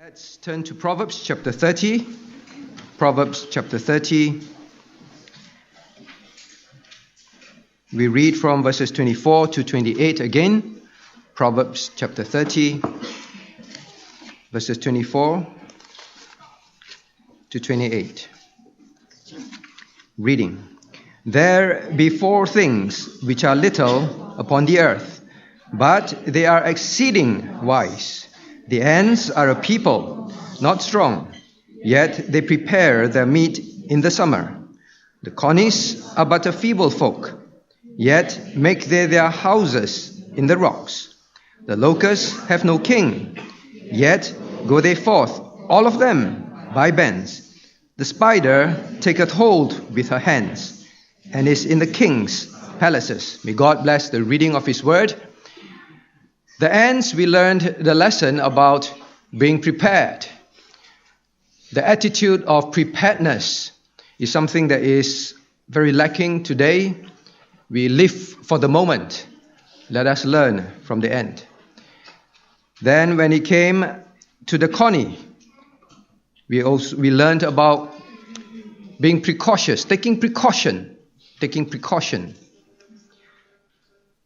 Let's turn to Proverbs chapter 30. Proverbs chapter 30. We read from verses 24 to 28 again. Proverbs chapter 30, verses 24 to 28. Reading. There be four things which are little upon the earth, but they are exceeding wise. The ants are a people, not strong, yet they prepare their meat in the summer. The conies are but a feeble folk, yet make they their houses in the rocks. The locusts have no king, yet go they forth, all of them, by bands. The spider taketh hold with her hands, and is in the king's palaces. May God bless the reading of His word. The ants, we learned the lesson about being prepared. The attitude of preparedness is something that is very lacking today. We live for the moment. Let us learn from the ant. Then when it came to the coney, we learned about being precautious, taking precaution.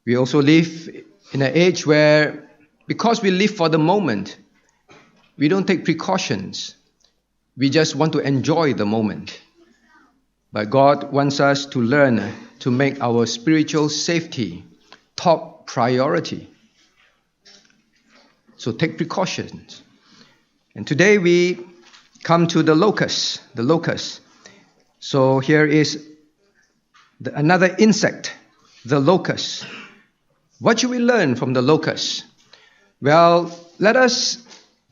We also live in an age where, because we live for the moment, we don't take precautions. We just want to enjoy the moment. But God wants us to learn to make our spiritual safety top priority. So take precautions. And today we come to the locusts. So here is another insect, the locust. What should we learn from the locusts? Well, let us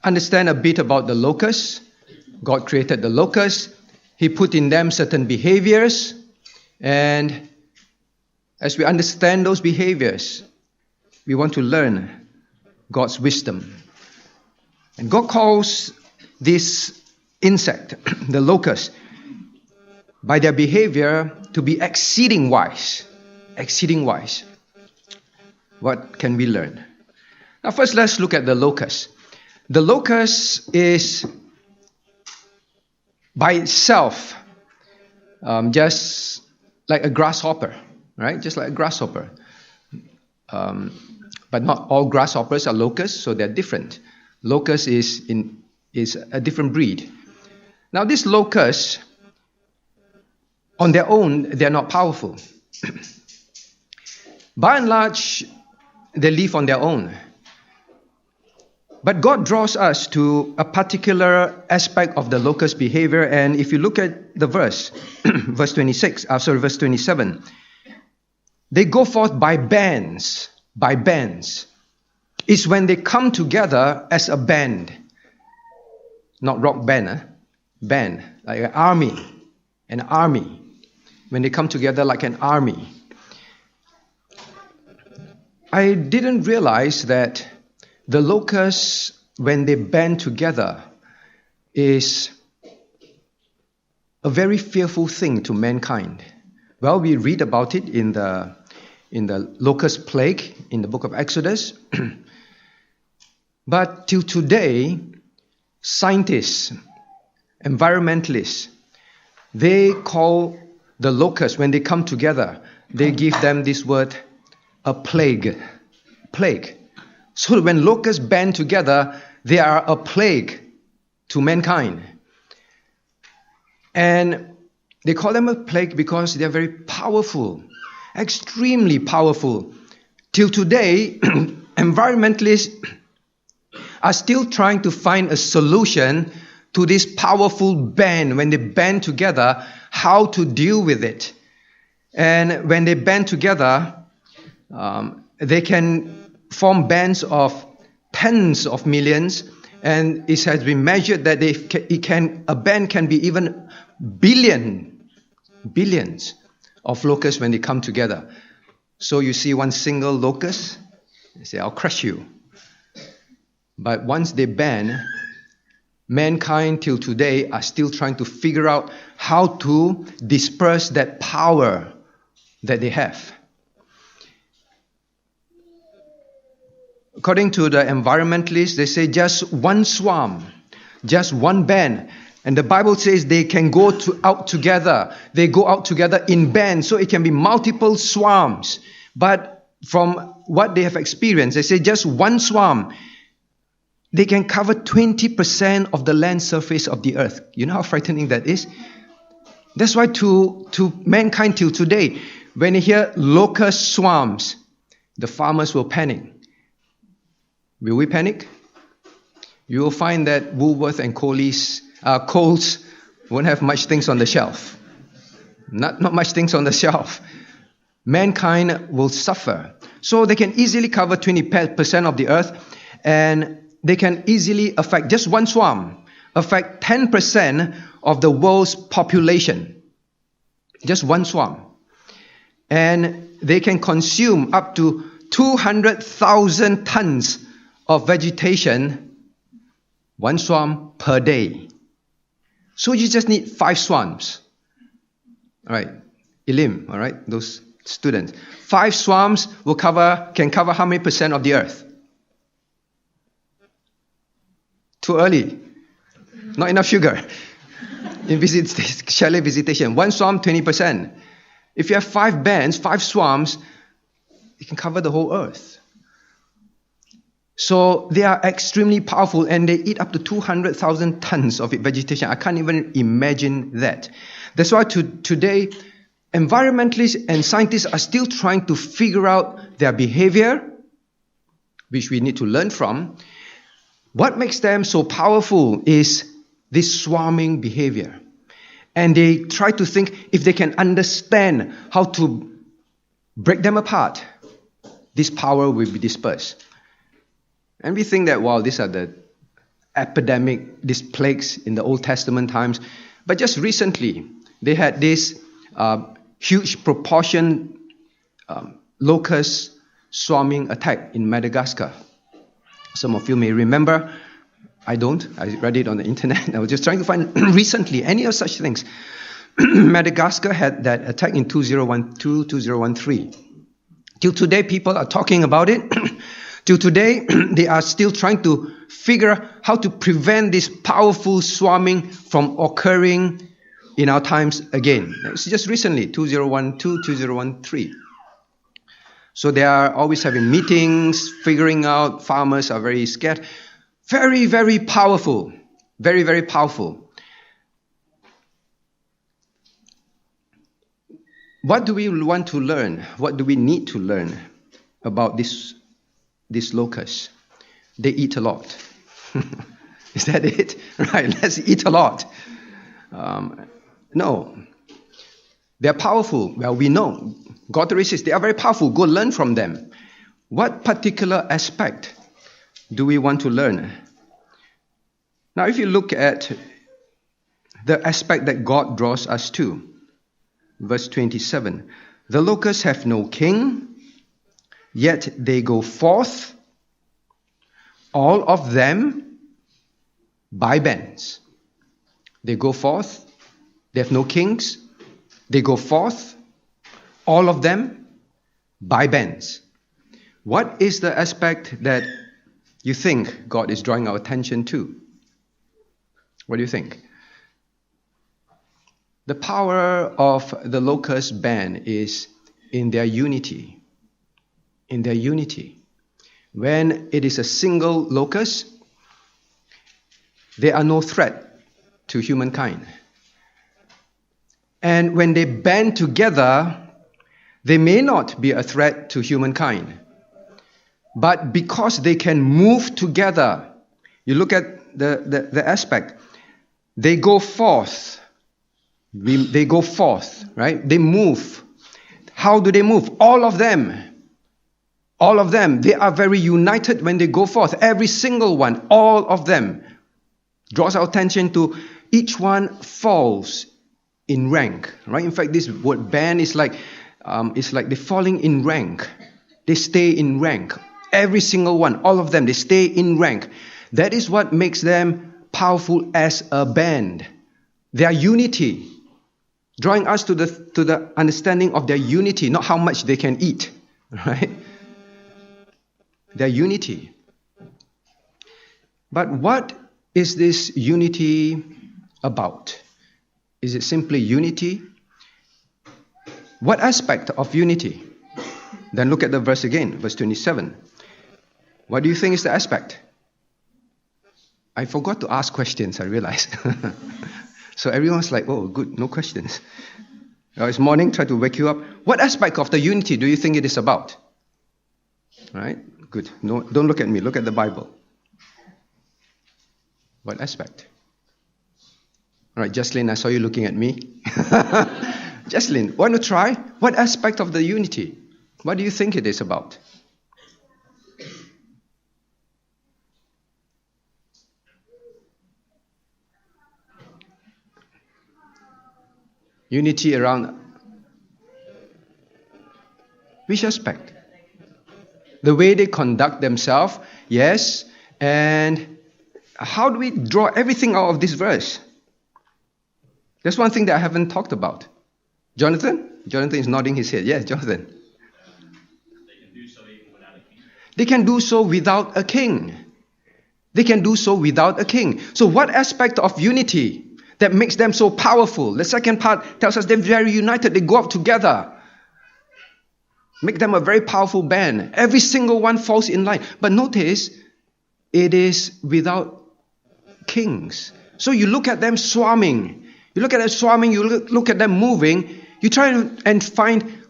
understand a bit about the locusts. God created the locusts. He put in them certain behaviors. And as we understand those behaviors, we want to learn God's wisdom. And God calls this insect, the locust, by their behavior to be exceeding wise. Exceeding wise. What can we learn? Now first let's look at the locust. The locust is by itself just like a grasshopper, right? Just like a grasshopper. But not all grasshoppers are locusts, so they're different. Locust is a different breed. Now these locusts, on their own, they're not powerful. By and large, they live on their own. But God draws us to a particular aspect of the locust behavior. And if you look at the verse, verse 27, they go forth by bands. By bands. It's when they come together as a band. Not rock band, band, like an army. An army. When they come together like an army. I didn't realize that the locusts, when they band together, is a very fearful thing to mankind. Well, we read about it in the locust plague in the book of Exodus. But till today, scientists, environmentalists, they call the locusts, when they come together, they give them this word, a plague. Plague. So when locusts band together, they are a plague to mankind. And they call them a plague because they are very powerful, extremely powerful. Till today, environmentalists are still trying to find a solution to this powerful band. When they band together, how to deal with it. And when they band together, they can form bands of tens of millions, and it has been measured that a band can be even billions of locusts when they come together. So you see one single locust, they say, "I'll crush you." But once they band, mankind till today are still trying to figure out how to disperse that power that they have. According to the environmentalists, they say just one swarm Just one band. And the Bible says they can go out together. They go out together in bands, so it can be multiple swarms. But from what they have experienced, they say just one swarm, they can cover 20% of the land surface of the earth. You know how frightening that is? That's why to mankind till today, when they hear locust swarms, the farmers will panic. Will we panic? You will find that Woolworth and Coles won't have much things on the shelf. Not much things on the shelf. Mankind will suffer. So they can easily cover 20% of the earth, and they can easily affect, just one swarm, affect 10% of the world's population. Just one swarm. And they can consume up to 200,000 tons of vegetation, one swarm per day. So you just need 5 swarms. All right, Elim, all right, those students. 5 swarms can cover how many percent of the earth? Too early. Not enough sugar. In chalet visitation. 1 swarm, 20%. If you have 5 bands, 5 swarms, it can cover the whole earth. So they are extremely powerful, and they eat up to 200,000 tons of vegetation. I can't even imagine that. That's why today, environmentalists and scientists are still trying to figure out their behavior, which we need to learn from. What makes them so powerful is this swarming behavior. And they try to think if they can understand how to break them apart, this power will be dispersed. And we think that, wow, these are the epidemic, these plagues in the Old Testament times. But just recently, they had this huge proportion locust swarming attack in Madagascar. Some of you may remember. I don't. I read it on the internet. I was just trying to find recently any of such things. Madagascar had that attack in 2012, 2013. Till today, people are talking about it. Till today, they are still trying to figure how to prevent this powerful swarming from occurring in our times again. It's just recently, 2012, 2013. So they are always having meetings, figuring out. Farmers are very scared. Very, very powerful. Very, very powerful. What do we want to learn? What do we need to learn about this locust? They eat a lot. Is that it? Right, let's eat a lot. No. They're powerful. Well, we know. God says they are very powerful. Go learn from them. What particular aspect do we want to learn? Now, if you look at the aspect that God draws us to, verse 27, the locusts have no king, yet they go forth, all of them by bands. They go forth, they have no kings, they go forth, all of them by bands. What is the aspect that you think God is drawing our attention to? What do you think? The power of the locust band is in their unity. In their unity. When it is a single locust, they are no threat to humankind. And when they band together, they may not be a threat to humankind. But because they can move together, you look at the aspect, they go forth. They go forth, right? They move. How do they move? All of them. All of them. They are very united when they go forth. Every single one, all of them, draws our attention to each one falls in rank, right? In fact, this word band is like they're falling in rank. They stay in rank. Every single one, all of them, they stay in rank. That is what makes them powerful as a band. Their unity, drawing us to the understanding of their unity, not how much they can eat, right? Their unity. But what is this unity about? Is it simply unity? What aspect of unity? Then look at the verse again, verse 27. What do you think is the aspect? I forgot to ask questions, I realized. So everyone's like, oh, good, no questions. Now it's morning, try to wake you up. What aspect of the unity do you think it is about? Right? Good. No, don't look at me, look at the Bible. What aspect? All right, Jocelyn, I saw you looking at me. Jocelyn, want to try? What aspect of the unity? What do you think it is about? Unity around which aspect? The way they conduct themselves, yes. And how do we draw everything out of this verse? There's one thing that I haven't talked about. Jonathan? Jonathan is nodding his head. Yes, Jonathan. They can do so without a king. They can do so without a king. So what aspect of unity that makes them so powerful? The second part tells us they're very united. They go out together. Make them a very powerful band. Every single one falls in line. But notice, it is without kings. So you look at them swarming. You look at them swarming, you look at them moving. You try and find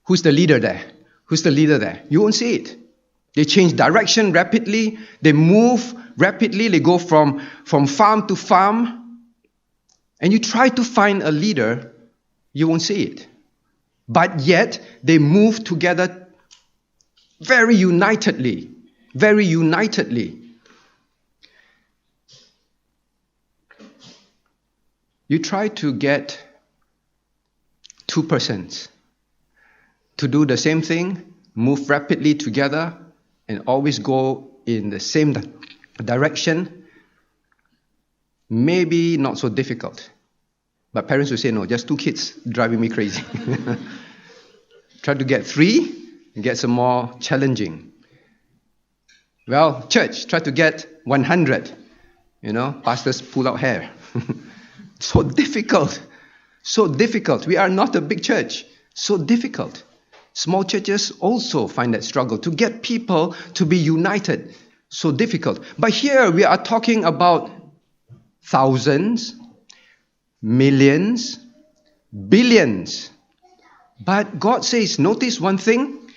who's the leader there. Who's the leader there? You won't see it. They change direction rapidly. They move rapidly. They go from farm to farm. And you try to find a leader, you won't see it. But yet, they move together very unitedly. Very unitedly. You try to get two persons to do the same thing, move rapidly together, and always go in the same direction. Maybe not so difficult. But parents will say, no, just 2 kids driving me crazy. Try to get 3, it gets some more challenging. Well, church, try to get 100. Pastors pull out hair. So difficult. So difficult. We are not a big church. So difficult. Small churches also find that struggle to get people to be united. So difficult. But here we are talking about thousands, millions, billions. But God says, notice one thing.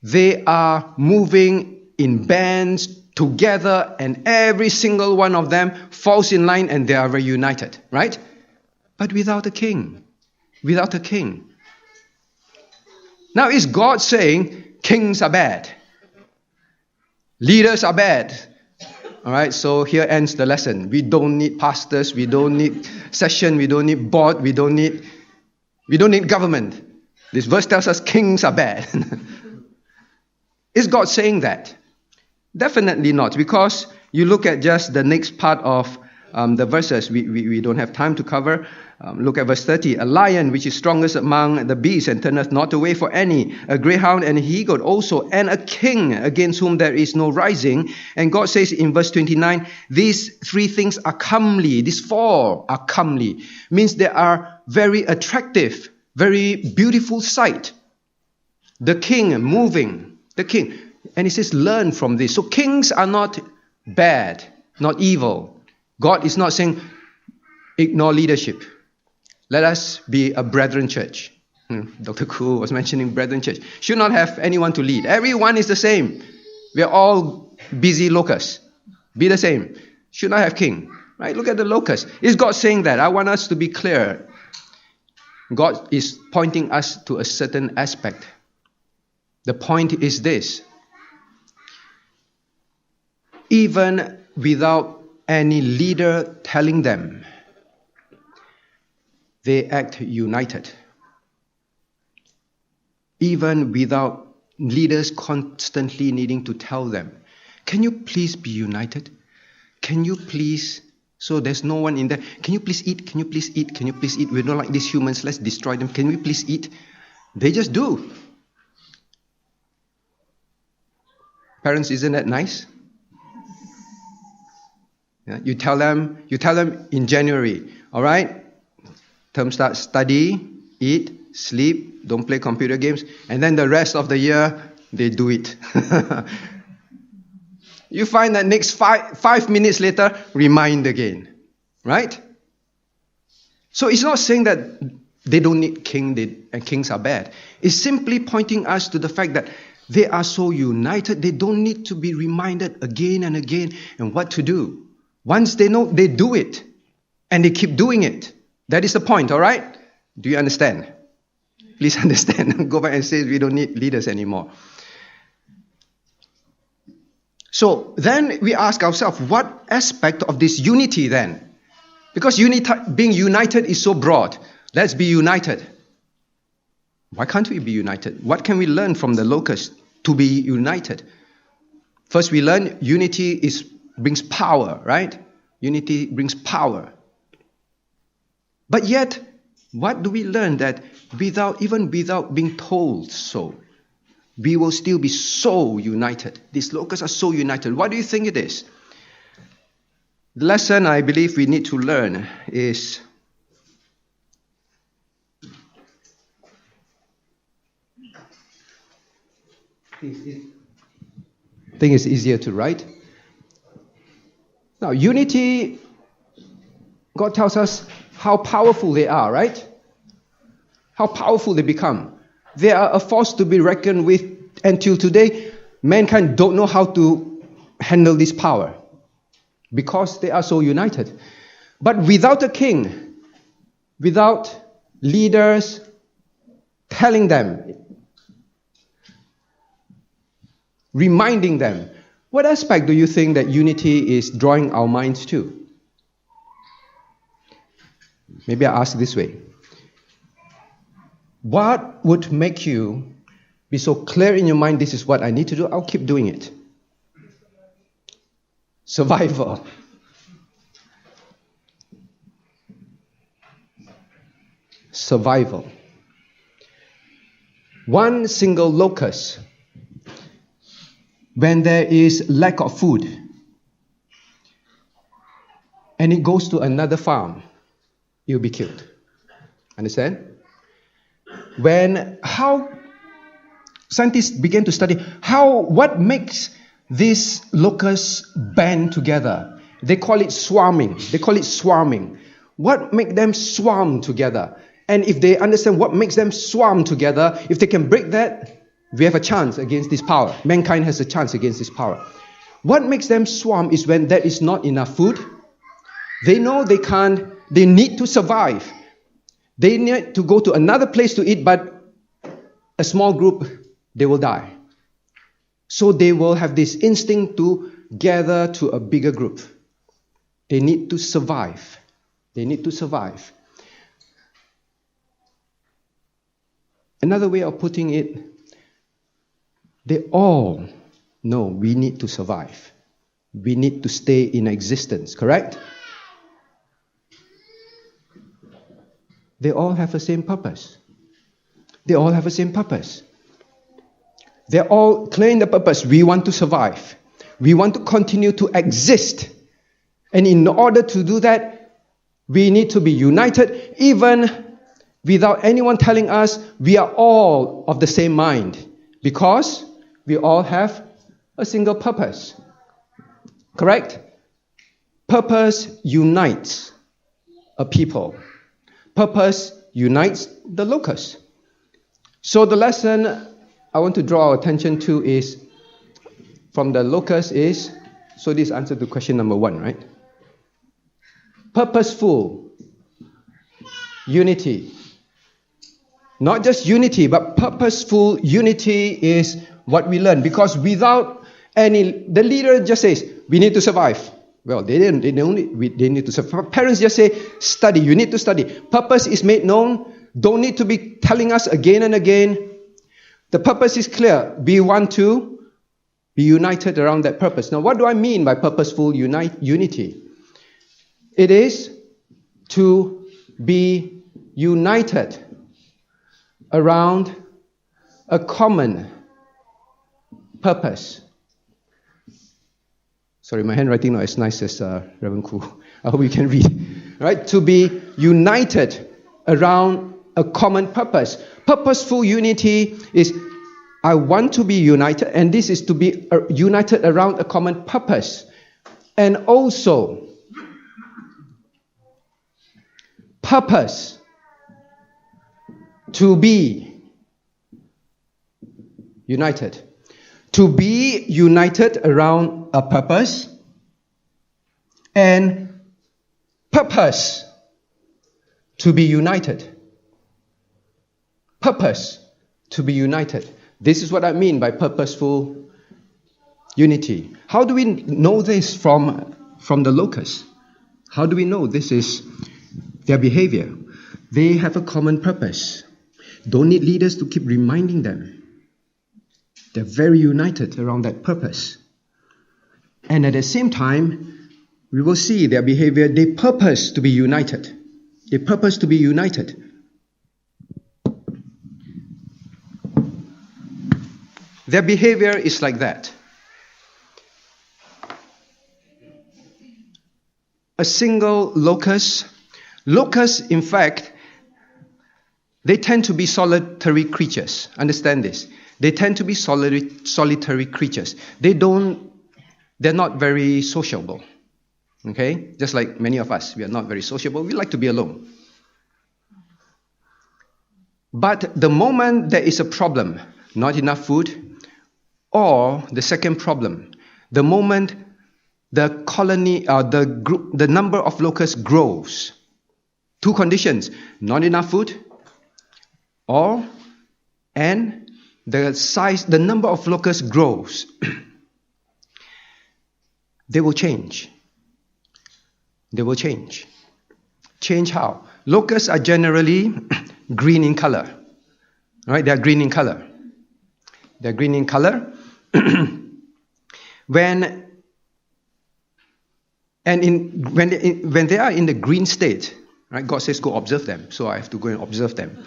They are moving in bands together, and every single one of them falls in line, and they are very united, right? But without a king. Without a king. Now is God saying kings are bad? Leaders are bad? All right, so here ends the lesson. We don't need pastors, we don't need session, we don't need board, we don't need government. This verse tells us kings are bad. Is God saying that? Definitely not, because you look at just the next part of the verses we don't have time to cover. Look at verse 30. A lion which is strongest among the beasts and turneth not away for any. A greyhound and a he-goat also. And a king against whom there is no rising. And God says in verse 29, these 3 things are comely. These 4 are comely. Means they are very attractive. Very beautiful sight. The king moving. The king. And he says learn from this. So kings are not bad. Not evil. God is not saying ignore leadership. Let us be a brethren church. Dr. Koo was mentioning brethren church. Should not have anyone to lead. Everyone is the same. We are all busy locusts. Be the same. Should not have king. Right? Look at the locusts. Is God saying that? I want us to be clear. God is pointing us to a certain aspect. The point is this. Even without any leader telling them, they act united. Even without leaders constantly needing to tell them, can you please be united? Can you please, so there's no one in there, can you please eat? Can you please eat? Can you please eat? We don't like these humans, let's destroy them. Can we please eat? They just do. Parents, isn't that nice? Yeah? You tell them in January, all right, term start, study, eat, sleep, don't play computer games, and then the rest of the year, they do it. You find that next 5 minutes later, remind again, right? So it's not saying that they don't need and kings are bad. It's simply pointing us to the fact that they are so united, they don't need to be reminded again and again and what to do. Once they know, they do it. And they keep doing it. That is the point, all right? Do you understand? Please understand. Go back and say we don't need leaders anymore. So then we ask ourselves, what aspect of this unity then? Because being united is so broad. Let's be united. Why can't we be united? What can we learn from the locusts to be united? First, we learn unity brings power, right? Unity brings power. But yet, what do we learn? That without being told so, we will still be so united. These locusts are so united. What do you think it is? The lesson I believe we need to learn is I think it's easier to write. Now, unity, God tells us how powerful they are, right? How powerful they become. They are a force to be reckoned with. Until today, mankind don't know how to handle this power because they are so united. But without a king, without leaders telling them, reminding them, what aspect do you think that unity is drawing our minds to? Maybe I ask this way. What would make you be so clear in your mind, this is what I need to do, I'll keep doing it? Survival. Survival. One single locust, when there is lack of food, and it goes to another farm, it will be killed. Understand? How scientists began to study what makes these locusts band together. They call it swarming. What makes them swarm together? And if they understand what makes them swarm together, if they can break that, we have a chance against this power. Mankind has a chance against this power. What makes them swarm is when there is not enough food. They know they need to survive. They need to go to another place to eat, but a small group, they will die. So they will have this instinct to gather to a bigger group. They need to survive. Another way of putting it, they all know we need to survive. We need to stay in existence, correct? They all have the same purpose. They all claim the purpose. We want to survive. We want to continue to exist. And in order to do that, we need to be united, even without anyone telling us we are all of the same mind, because we all have a single purpose. Correct? Purpose unites a people. Purpose unites the locust. So the lesson I want to draw our attention to is, from the locust is, so this answer to question number 1, right? Purposeful unity. Not just unity, but purposeful unity is what we learn. Because without the leader just says, we need to survive. Well, they need to survive. Parents just say, study, you need to study. Purpose is made known. Don't need to be telling us again and again. The purpose is clear. We want to be united around that purpose. Now, what do I mean by purposeful unity? It is to be united around a common purpose. Sorry, my handwriting not as nice as Reverend Koo. I hope you can read. Right? To be united around a common purpose. Purposeful unity is, I want to be united, and this is to be united around a common purpose. And also, purpose. To be united. To be united around a purpose. And purpose. To be united. Purpose. To be united. This is what I mean by purposeful unity. How do we know this from the locusts? How do we know this is their behavior? They have a common purpose. Don't need leaders to keep reminding them. They're very united around that purpose. And at the same time, we will see their behavior. They purpose to be united. They purpose to be united. Their behavior is like that. A single locust. Locusts, in fact, they tend to be solitary creatures. Understand this. They tend to be solitary creatures. They're not very sociable. Okay? Just like many of us, we are not very sociable. We like to be alone. But the moment there is a problem, not enough food, or the second problem, the moment the colony, the number of locusts grows, two conditions: not enough food, and the number of locusts grows. They will change. They will change. Change how? Locusts are generally green in color. Right? They are green in color. They're green in color. When they are in the green state, right? God says, go observe them. So I have to go and observe them.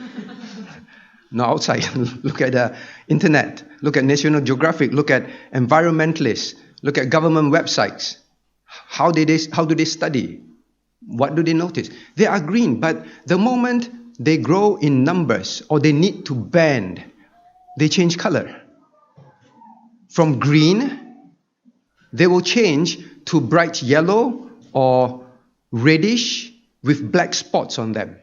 Not outside. Look at the internet. Look at National Geographic. Look at environmentalists. Look at government websites. How do they study? What do they notice? They are green, but the moment they grow in numbers or they need to band, they change color. From green, they will change to bright yellow or reddish with black spots on them.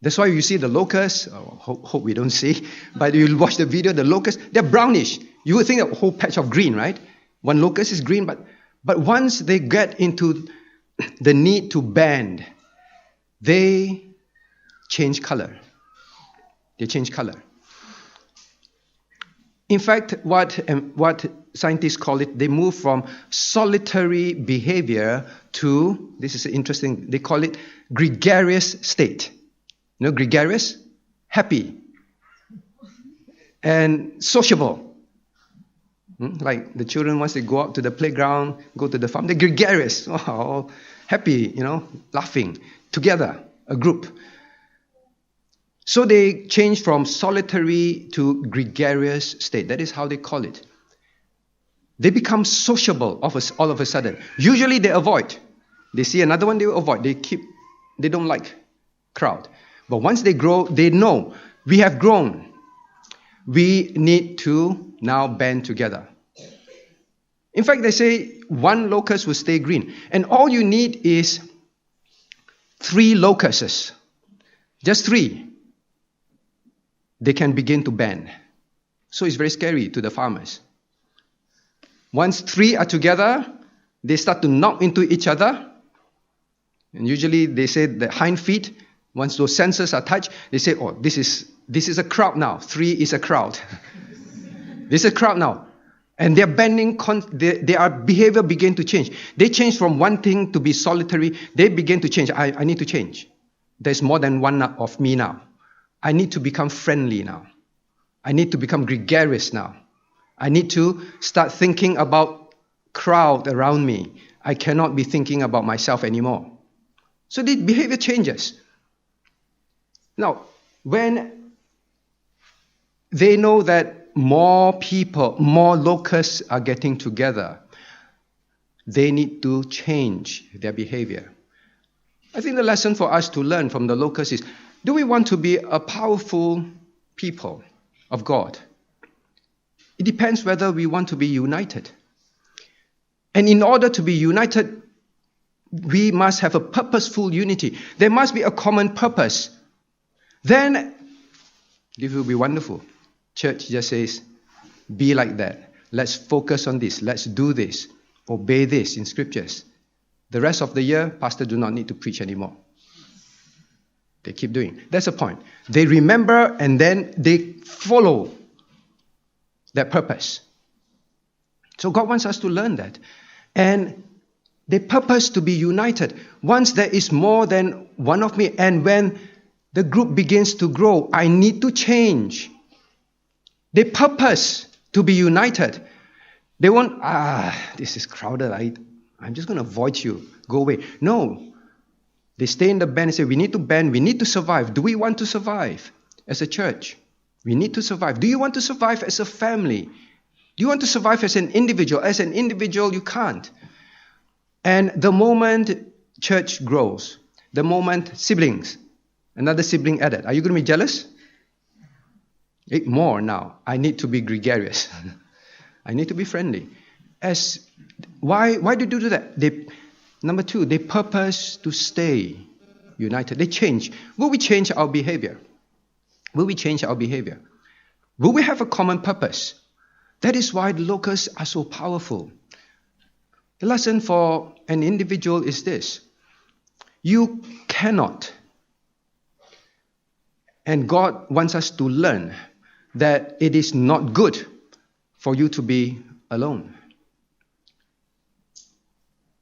That's why you see the locusts, hope we don't see, but you watch the video, the locusts, they're brownish. You would think a whole patch of green, right? One locust is green, but once they get into the need to band, they change color. They change color. In fact, what scientists call it, they move from solitary behavior to, this is interesting, they call it gregarious state. You know, gregarious? Happy. And sociable. Like the children, once they go out to the playground, go to the farm, they're gregarious. Oh, happy, laughing. Together, a group. So they change from solitary to gregarious state. That is how they call it. They become sociable all of a sudden. Usually they avoid. They see another one, they will avoid. They don't like crowd. But once they grow, they know, we have grown. We need to now band together. In fact, they say one locust will stay green. And all you need is 3 locusts. Just 3. They can begin to band. So it's very scary to the farmers. Once 3 are together, they start to knock into each other. And usually they say the hind feet, once those sensors are touched, they say, oh, this is a crowd now. 3 is a crowd. This is a crowd now. And their bending, their behavior begin to change. They change from one thing to be solitary. They begin to change. I need to change. There's more than one of me now. I need to become friendly now. I need to become gregarious now. I need to start thinking about crowd around me. I cannot be thinking about myself anymore. So the behavior changes. Now, when they know that more people, more locusts are getting together, they need to change their behavior. I think the lesson for us to learn from the locusts is, do we want to be a powerful people of God? It depends whether we want to be united. And in order to be united, we must have a purposeful unity. There must be a common purpose. Then it will be wonderful. Church just says, be like that. Let's focus on this. Let's do this. Obey this in scriptures. The rest of the year, pastor do not need to preach anymore. They keep doing. That's the point. They remember and then they follow that purpose. So God wants us to learn that. And they purpose to be united. Once there is more than one of me, and when the group begins to grow, I need to change. They purpose to be united. They won't, this is crowded. I'm just going to avoid you. Go away. No. They stay in the band and say, we need to band. We need to survive. Do we want to survive as a church? We need to survive. Do you want to survive as a family? Do you want to survive as an individual? As an individual, you can't. And the moment church grows, the moment siblings, another sibling added, are you going to be jealous? More now. I need to be gregarious. I need to be friendly. Why do you do that? Number two, they purpose to stay united. They change. Will we change our behavior? Will we change our behavior? Will we have a common purpose? That is why the locusts are so powerful. The lesson for an individual is this. You cannot, and God wants us to learn that it is not good for you to be alone.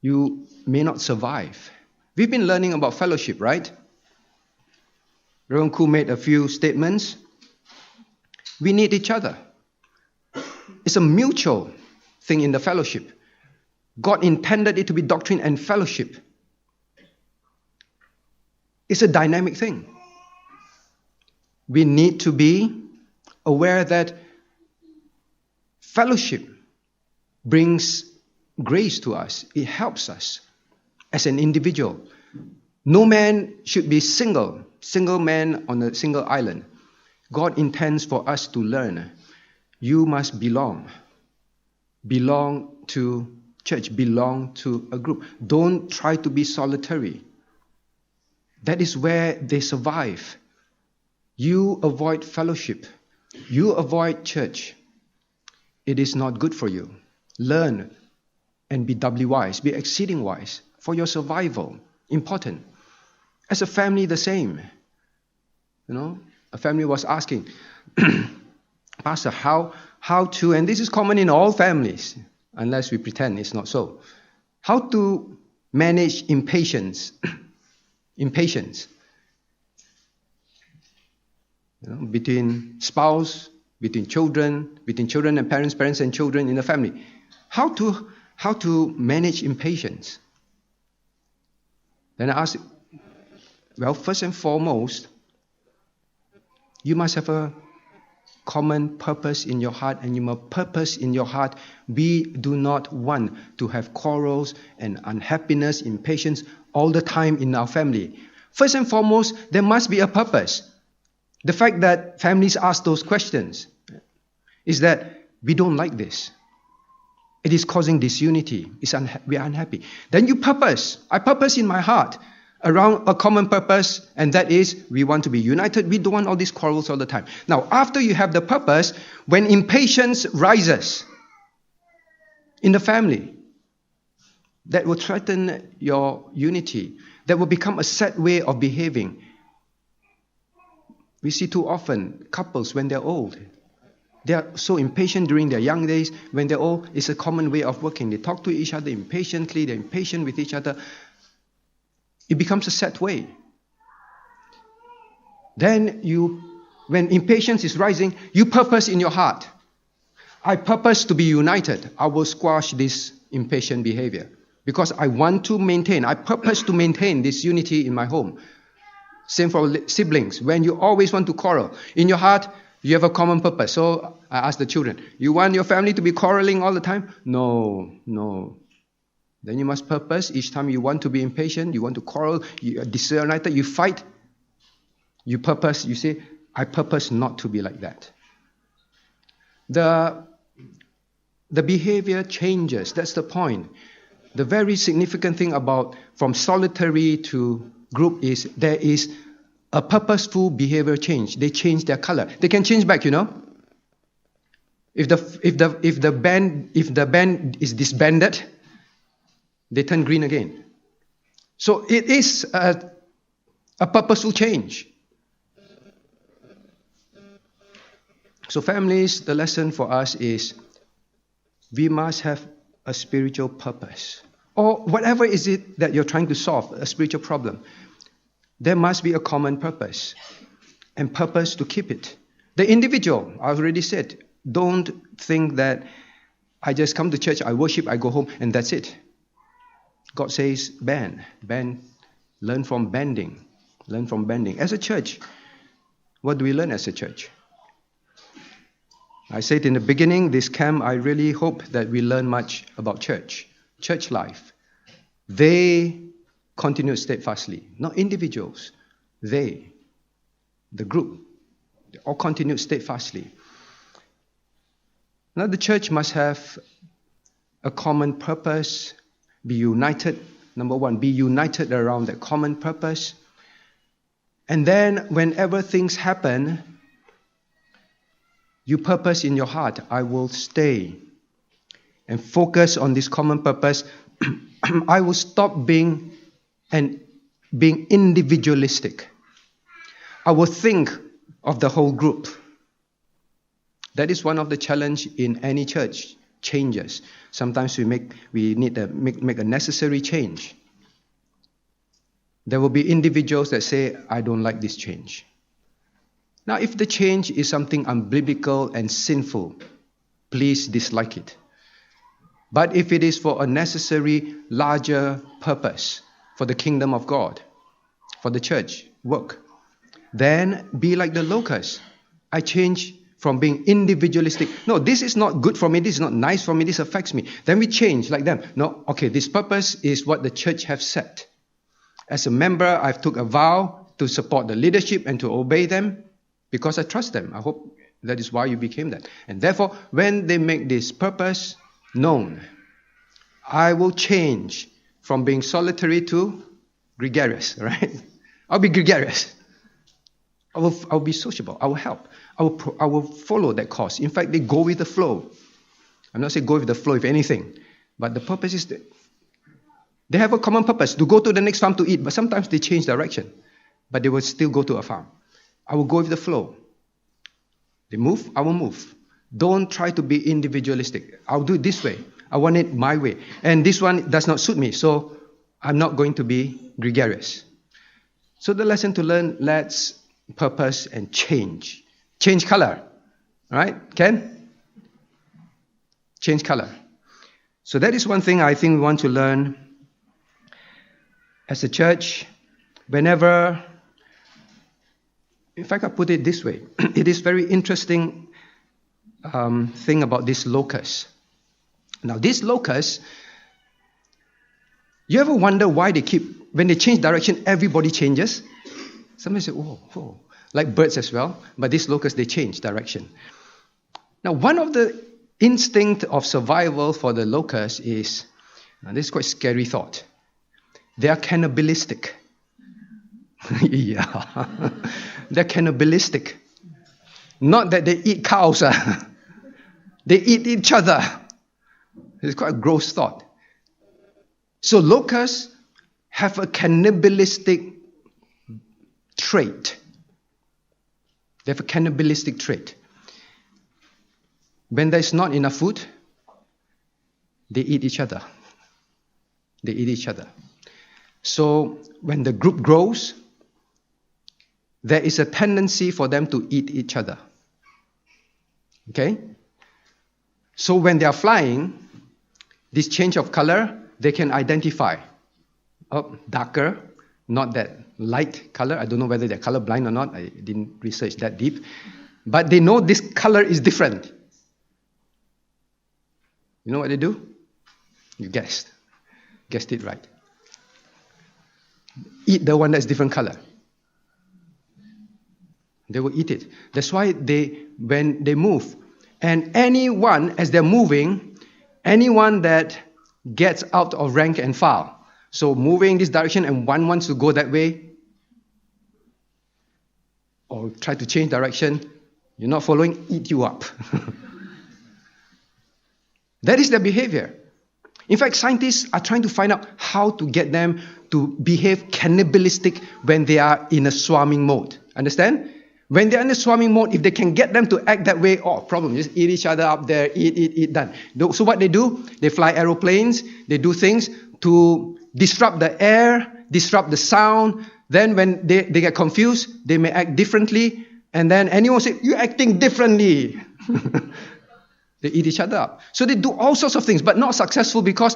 You may not survive. We've been learning about fellowship, right? Reverend Koo made a few statements. We need each other. It's a mutual thing in the fellowship. God intended it to be doctrine and fellowship. It's a dynamic thing. We need to be aware that fellowship brings grace to us. It helps us as an individual. No man should be single man on a single island. God intends for us to learn. You must belong to church, belong to a group. Don't try to be solitary. That is where they survive. You avoid fellowship. You avoid church. It is not good for you. Learn and be doubly wise, be exceeding wise for your survival. Important. As a family, the same. A family was asking, Pastor, how to, and this is common in all families, unless we pretend it's not so, how to manage impatience. Impatience. Between spouse, between children and parents, parents and children in the family. How to manage impatience? Then I asked, well, first and foremost, you must have a common purpose in your heart, and you must purpose in your heart. We do not want to have quarrels and unhappiness, impatience all the time in our family. First and foremost, there must be a purpose. The fact that families ask those questions is that we don't like this. It is causing disunity. We are unhappy. Then you purpose. I purpose in my heart around a common purpose, and that is we want to be united. We don't want all these quarrels all the time. Now, after you have the purpose, when impatience rises in the family, that will threaten your unity. That will become a set way of behaving. We see too often couples when they're old. They are so impatient during their young days. When they're old, it's a common way of working. They talk to each other impatiently. They're impatient with each other. It becomes a set way. Then when impatience is rising, you purpose in your heart. I purpose to be united. I will squash this impatient behavior because I want to maintain. I purpose to maintain this unity in my home. Same for siblings. When you always want to quarrel, in your heart, you have a common purpose. So I ask the children, you want your family to be quarreling all the time? No. Then you must purpose. Each time you want to be impatient, you want to quarrel, you are disunited, you fight. You purpose, you say, I purpose not to be like that. The behavior changes. That's the point. The very significant thing about from solitary to group is there is a purposeful behavior change. They change their color. They can change back, you know. If the band is disbanded, they turn green again. So it is a purposeful change. So families, the lesson for us is we must have a spiritual purpose. Or whatever is it that you're trying to solve, a spiritual problem. There must be a common purpose and purpose to keep it. The individual, I've already said, don't think that I just come to church, I worship, I go home, and that's it. God says, band, learn from banding. Learn from banding. As a church, what do we learn as a church? I said in the beginning, this camp, I really hope that we learn much about church life. They continue steadfastly, not individuals. The group, they all continue steadfastly. Now the church must have a common purpose, be united. Number one, be united around that common purpose. And then whenever things happen, you purpose in your heart, I will stay and focus on this common purpose. I will stop being individualistic. I will think of the whole group. That is one of the challenge in any church, changes. Sometimes we need to make a necessary change. There will be individuals that say, I don't like this change. Now, if the change is something unbiblical and sinful, please dislike it. But if it is for a necessary, larger purpose, for the kingdom of God, for the church work, then be like the locusts. I change from being individualistic. No, this is not good for me, this is not nice for me, this affects me. Then we change like them. No, okay, this purpose is what the church have set. As a member, I've took a vow to support the leadership and to obey them, because I trust them. I hope that is why you became that. And therefore, when they make this purpose known, I will change from being solitary to gregarious, right? I'll be gregarious. I'll be sociable. I will help. I will follow that cause. In fact, they go with the flow. I'm not saying go with the flow if anything, but the purpose is that they have a common purpose to go to the next farm to eat, but sometimes they change direction, but they will still go to a farm. I will go with the flow. They move, I will move. Don't try to be individualistic. I'll do it this way. I want it my way. And this one does not suit me, so I'm not going to be gregarious. So the lesson to learn, let's purpose and change. Change color. Right? Ken? Change color. So that is one thing I think we want to learn as a church. Whenever, in fact, I put it this way. It is very interesting thing about this locust. Now, this locust, you ever wonder why when they change direction, everybody changes? Somebody say, oh, like birds as well. But these locusts, they change direction. Now, one of the instinct of survival for the locust is, now this is quite a scary thought, they are cannibalistic. Yeah, they're cannibalistic. Not that they eat cows. They eat each other. It's quite a gross thought. So locusts have a cannibalistic trait. They have a cannibalistic trait. When there's not enough food, they eat each other. They eat each other. So when the group grows, there is a tendency for them to eat each other. Okay? So when they are flying, this change of color, they can identify. Oh, darker, not that light color. I don't know whether they're colorblind or not. I didn't research that deep. But they know this color is different. You know what they do? You guessed. Guessed it right. Eat the one that's different color. They will eat it. That's why when they move, and anyone, as they're moving, anyone that gets out of rank and file, so moving this direction and one wants to go that way, or try to change direction, you're not following, eat you up. That is their behavior. In fact, scientists are trying to find out how to get them to behave cannibalistic when they are in a swarming mode. Understand? When they're in a swarming mode, if they can get them to act that way, problem, just eat each other up there, eat, done. So what they do, they fly aeroplanes, they do things to disrupt the air, disrupt the sound. Then when they get confused, they may act differently. And then anyone say, you're acting differently. They eat each other up. So they do all sorts of things, but not successful because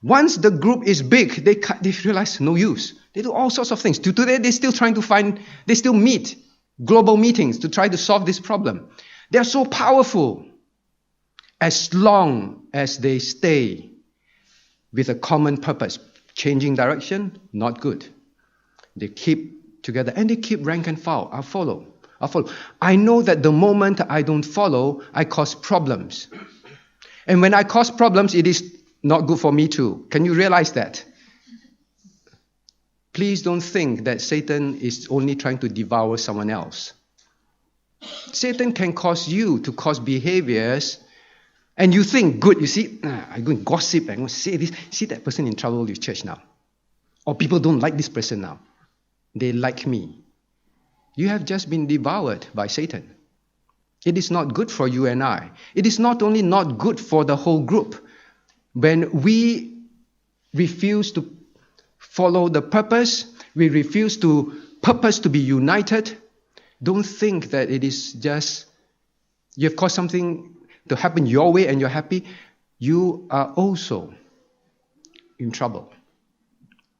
once the group is big, they realize no use. They do all sorts of things. Today, they're still trying to they still meet global meetings to try to solve this problem. They are so powerful as long as they stay with a common purpose. Changing direction, not good. They keep together and they keep rank and file. I'll follow. I know that the moment I don't follow, I cause problems. And when I cause problems, it is not good for me too. Can you realize that? Please don't think that Satan is only trying to devour someone else. Satan can cause you to cause behaviors, and you think, good, you see, I'm going to gossip, I'm going to say this. See that person in trouble with church now. Or people don't like this person now. They like me. You have just been devoured by Satan. It is not good for you and I. It is not only not good for the whole group. When we refuse to follow the purpose, we refuse to purpose to be united, don't think that it is just, you have caused something to happen your way and you're happy. You are also in trouble.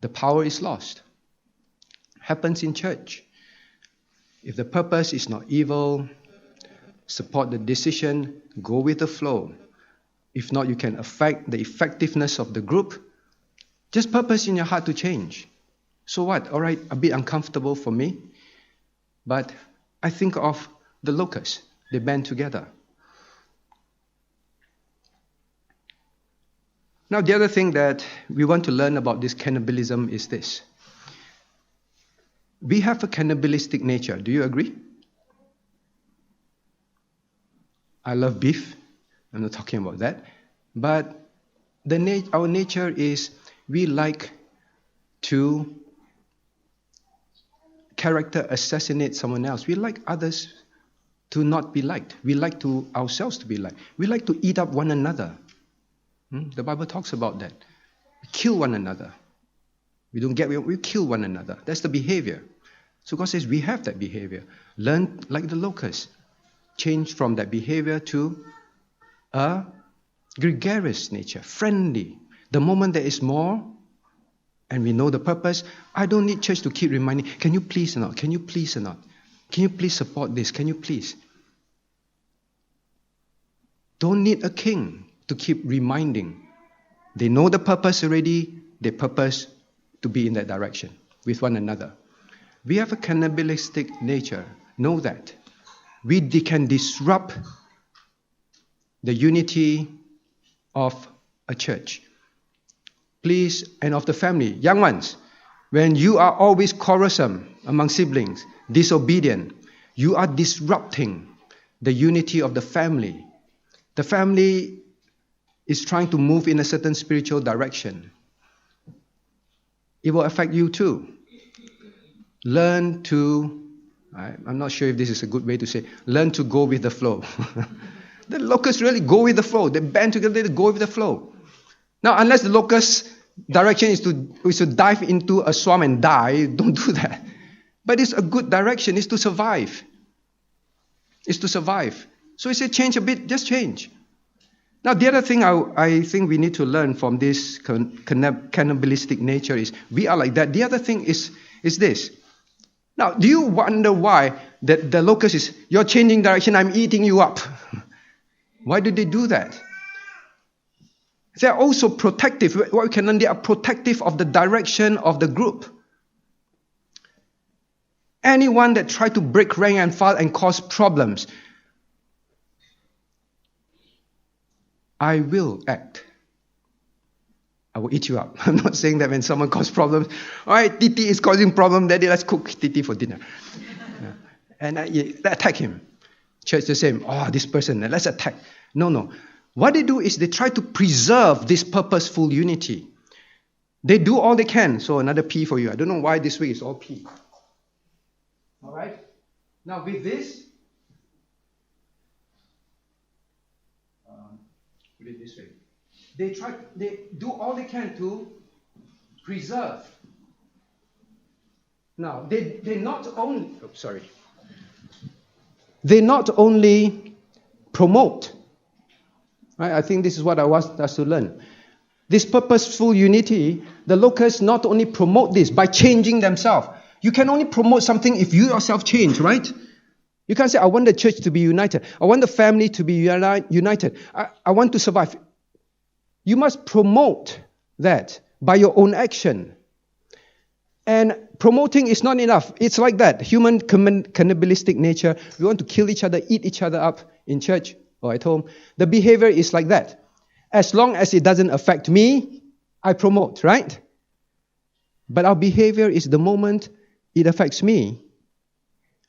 The power is lost. Happens in church. If the purpose is not evil, support the decision, go with the flow. If not, you can affect the effectiveness of the group. Just purpose in your heart to change. So what? All right, a bit uncomfortable for me, but I think of the locusts. They band together. Now, the other thing that we want to learn about this cannibalism is this. We have a cannibalistic nature. Do you agree? I love beef. I'm not talking about that. But our nature is we like to character assassinate someone else. We like others to not be liked. We like to ourselves to be liked. We like to eat up one another. The Bible talks about that. We kill one another. We kill one another. That's the behavior. So God says we have that behavior. Learn like the locusts. Change from that behavior to a gregarious nature, friendly. The moment there is more, and we know the purpose, I don't need church to keep reminding, can you please or not? Can you please or not? Can you please support this? Can you please? Don't need a king to keep reminding. They know the purpose already. They purpose to be in that direction with one another. We have a cannibalistic nature. Know that. We can disrupt the unity of a church. Please, and of the family. Young ones, when you are always quarrelsome among siblings, disobedient, you are disrupting the unity of the family. The family is trying to move in a certain spiritual direction. It will affect you too. Learn to, I'm not sure if this is a good way to say, learn to go with the flow. The locusts really go with the flow. They band together, they go with the flow. Now, unless the locust direction is to dive into a swarm and die, don't do that. But it's a good direction. It's to survive. It's to survive. So he said, change a bit, just change. Now, the other thing I think we need to learn from this cannibalistic nature is we are like that. The other thing is this. Now, do you wonder why the locust is, you're changing direction, I'm eating you up? Why do they do that? They are also protective. What we can learn, they are protective of the direction of the group. Anyone that try to break rank and file and cause problems, I will act. I will eat you up. I'm not saying that when someone causes problems, all right, Titi is causing problem, Daddy, let's cook Titi for dinner. And attack him. Church the same. Oh, this person, let's attack. No. What they do is they try to preserve this purposeful unity. They do all they can. So another P for you. I don't know why this week is all P. All right. Now with this, put it this way. They do all they can to preserve. Now they not only promote. Right? I think this is what I want us to learn. This purposeful unity, the locusts not only promote this by changing themselves. You can only promote something if you yourself change, right? You can't say, I want the church to be united. I want the family to be united. I want to survive. You must promote that by your own action. And promoting is not enough. It's like that. Human cannibalistic nature. We want to kill each other, eat each other up in church or at home. The behavior is like that. As long as it doesn't affect me, I promote, right? But our behavior is the moment it affects me,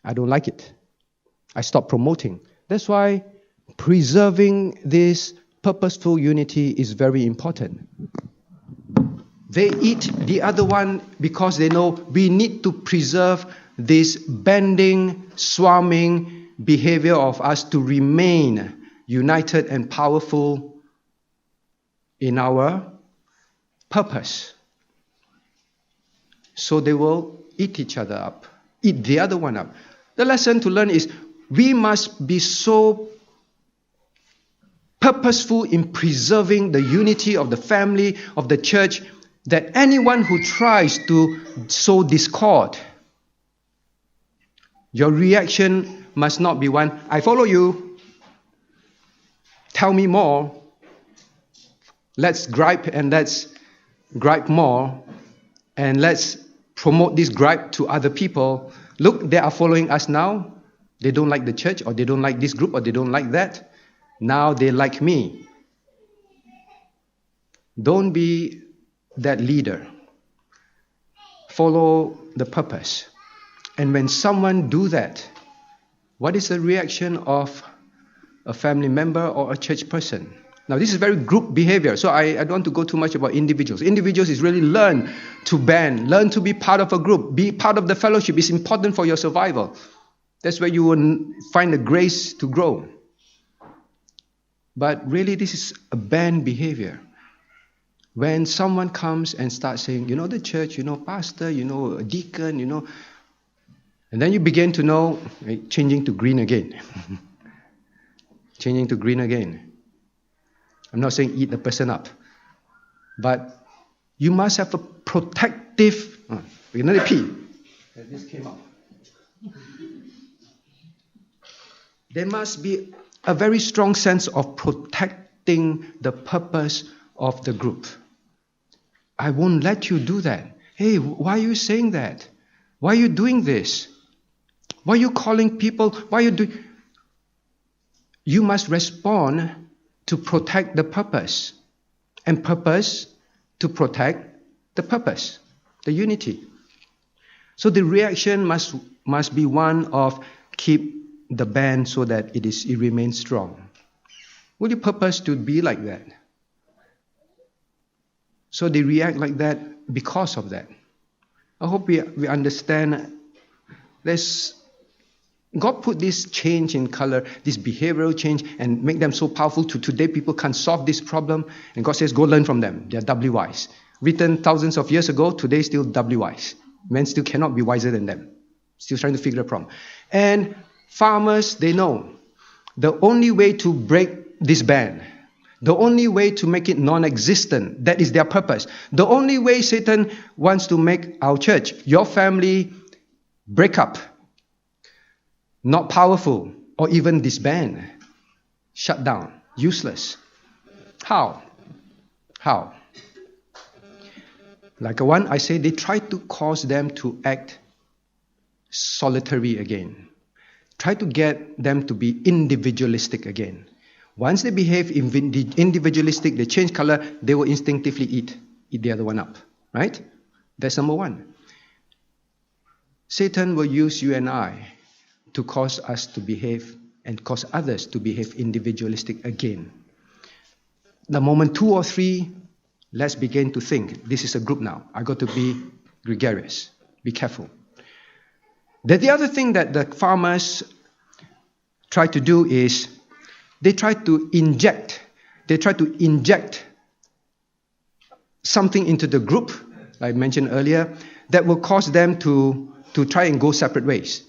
I don't like it. I stop promoting. That's why preserving this purposeful unity is very important. They eat the other one because they know we need to preserve this banding, swarming behavior of us to remain united and powerful in our purpose. So they will eat each other up, eat the other one up. The lesson to learn is we must be so purposeful in preserving the unity of the family, of the church, that anyone who tries to sow discord, your reaction must not be one, I follow you, tell me more, let's gripe and let's gripe more, and let's promote this gripe to other people. Look, they are following us now. They don't like the church, or they don't like this group, or they don't like that. Now they like me. Don't be that leader. Follow the purpose. And when someone do that, what is the reaction of a family member or a church person? Now, this is very group behavior, so I don't want to go too much about individuals. Individuals is really learn to band, learn to be part of a group, be part of the fellowship. It's important for your survival. That's where you will find the grace to grow. But really, this is a band behavior. When someone comes and starts saying, the church, pastor, a deacon, and then you begin to know, changing to green again. Changing to green again. I'm not saying eat the person up. But you must have a protective... another P. This came up. There must be a very strong sense of protecting the purpose of the group. I won't let you do that. Hey, why are you saying that? Why are you doing this? Why are you calling people? Why are you doing... You must respond to protect the purpose, and purpose to protect the purpose, the unity. So the reaction must be one of keep the band so that it remains strong. Will you purpose to be like that? So they react like that because of that. I hope we understand God put this change in color, this behavioral change, and make them so powerful to today people can't solve this problem. And God says, go learn from them. They are doubly wise. Written thousands of years ago, today still doubly wise. Men still cannot be wiser than them. Still trying to figure the problem. And farmers, they know the only way to break this band, the only way to make it non-existent, that is their purpose. The only way Satan wants to make our church, your family, break up, not powerful, or even disband, shut down, useless. How? How? Like one, I say they try to cause them to act solitary again. Try to get them to be individualistic again. Once they behave individualistic, they change color, they will instinctively eat the other one up. Right? That's number one. Satan will use you and I to cause us to behave and cause others to behave individualistic again. The moment 2 or 3, let's begin to think, this is a group now. I got to be gregarious. Be careful. The other thing that the farmers try to do is they try to inject something into the group, like I mentioned earlier, that will cause them to try and go separate ways.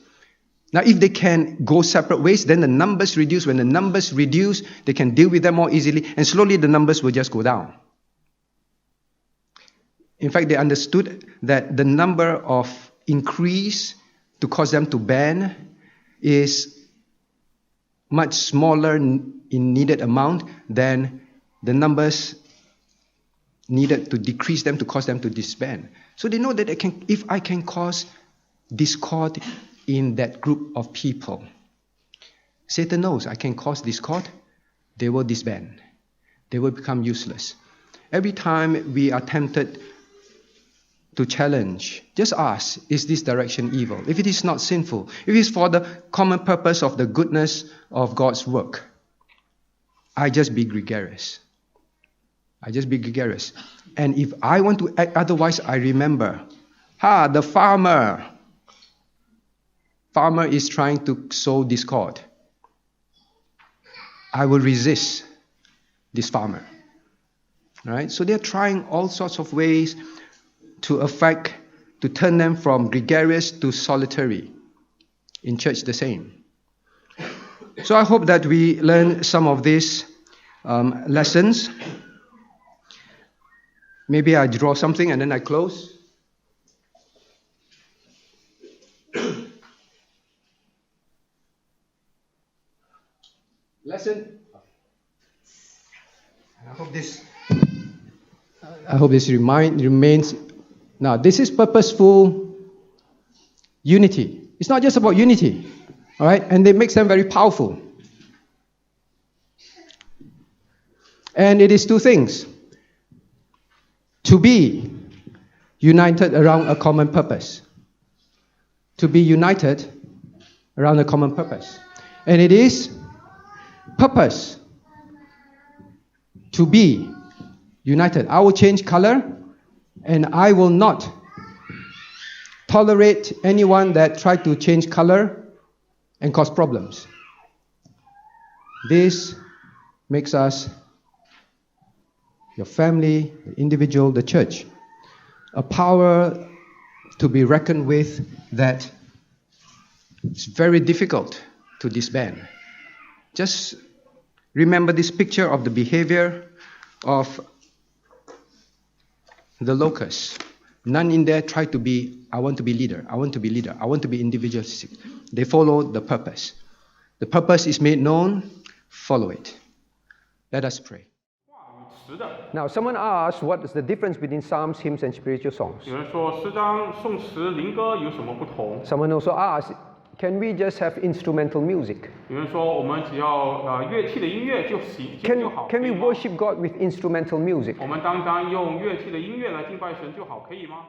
Now, if they can go separate ways, then the numbers reduce. When the numbers reduce, they can deal with them more easily, and slowly the numbers will just go down. In fact, they understood that the number of increase to cause them to band is much smaller in needed amount than the numbers needed to decrease them to cause them to disband. So they know that if I can cause discord in that group of people, Satan knows I can cause discord, they will disband. They will become useless. Every time we are tempted to challenge, just ask, is this direction evil? If it is not sinful, if it is for the common purpose of the goodness of God's work, I just be gregarious. And if I want to act otherwise, I remember, the farmer is trying to sow discord. I will resist this farmer. All right? So they're trying all sorts of ways to turn them from gregarious to solitary. In church, the same. So I hope that we learn some of these lessons. Maybe I draw something and then I close. Lesson. I hope this remains. Now, this is purposeful unity. It's not just about unity, all right? And it makes them very powerful. And it is 2 things: to be united around a common purpose. To be united around a common purpose. And it is purpose to be united. I will change color, and I will not tolerate anyone that try to change color and cause problems. This makes us, your family, the individual, the church, a power to be reckoned with that it's very difficult to disband. Just remember this picture of the behavior of the locusts. None in there try to be, I want to be leader, I want to be leader, I want to be individualistic. They follow the purpose. The purpose is made known, follow it. Let us pray. Now, someone asked, what is the difference between psalms, hymns, and spiritual songs? 有人说诗章、颂词、灵歌有什么不同？ Someone also asked, can we just have instrumental music? 有人说我们只要乐器的音乐就行就好。Can we worship God with instrumental music? 我们单单用乐器的音乐来敬拜神就好，可以吗？